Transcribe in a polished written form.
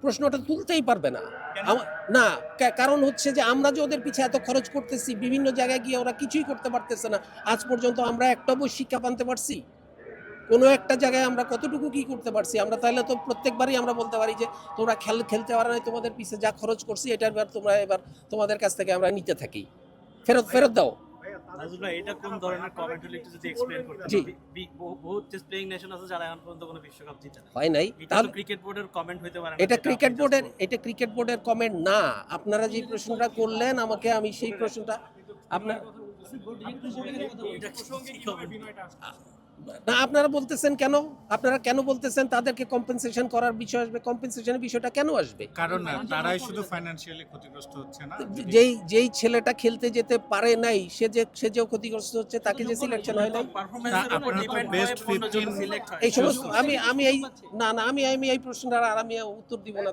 প্রশ্নটা তুলতেই পারবে না। না, কারণ হচ্ছে যে আমরা যে ওদের পিছে এত খরচ করতেছি, বিভিন্ন জায়গায় গিয়ে ওরা কিছুই করতে পারতেছে না। আজ পর্যন্ত আমরা একটা বই শিক্ষা আনতে পারছি? কোনো একটা জায়গায় আমরা কতটুকু কি করতে পারছি? আমরা তাহলে তো প্রত্যেকবারই আমরা বলতে পারি যে তোমরা খেলতে পারো নাই, তোমাদের পিছে যা খরচ করছি এটার এবার তোমরা এবার তোমাদের কাছ থেকে আমরা নিতে থাকি, ফেরত দাও। নাজমুল ভাই, এটা কোন ধরনের কমেন্ট হলো একটু যদি এক্সপ্লেইন করতেন। জি। বহুত টেস্ট প্লেইং নেশন আছে যারা এখন পর্যন্ত কোনো বিশ্বকাপ জিতে না। হয় নাই, এটা তাহলে তো ক্রিকেট বোর্ডের কমেন্ট হইতে পারে না। এটা যেটা ক্রিকেট আপনি বোর্ডের just এটা ক্রিকেট বোর্ডের কমেন্ট না। আপনারা যে প্রশ্নটা করলেন আমাকে, আমি সেই প্রশ্নটা আপনার এটা কি comment? না, আপনারা বলতেছেন কেন? আপনারা কেন বলতেছেন তাদেরকে কম্পেনসেশন করার বিষয় আসবে? কম্পেনসেশনের বিষয়টা কেন আসবে? কারণ না, তারাই শুধু ফাইনান্সিয়ালি ক্ষতিগ্রস্ত হচ্ছে না। যেই ছেলেটা খেলতে যেতে পারে নাই, সেও ক্ষতিগ্রস্ত হচ্ছে, তাকে যে সিলেকশন হয় নাই। পারফরম্যান্সের উপর আপনারা তো ডিপেন্ড best করে 15 জন 15 সিলেক্ট হয়। এই সমস্ত আমি এই প্রশ্নটা আর আমি উত্তর দিব না।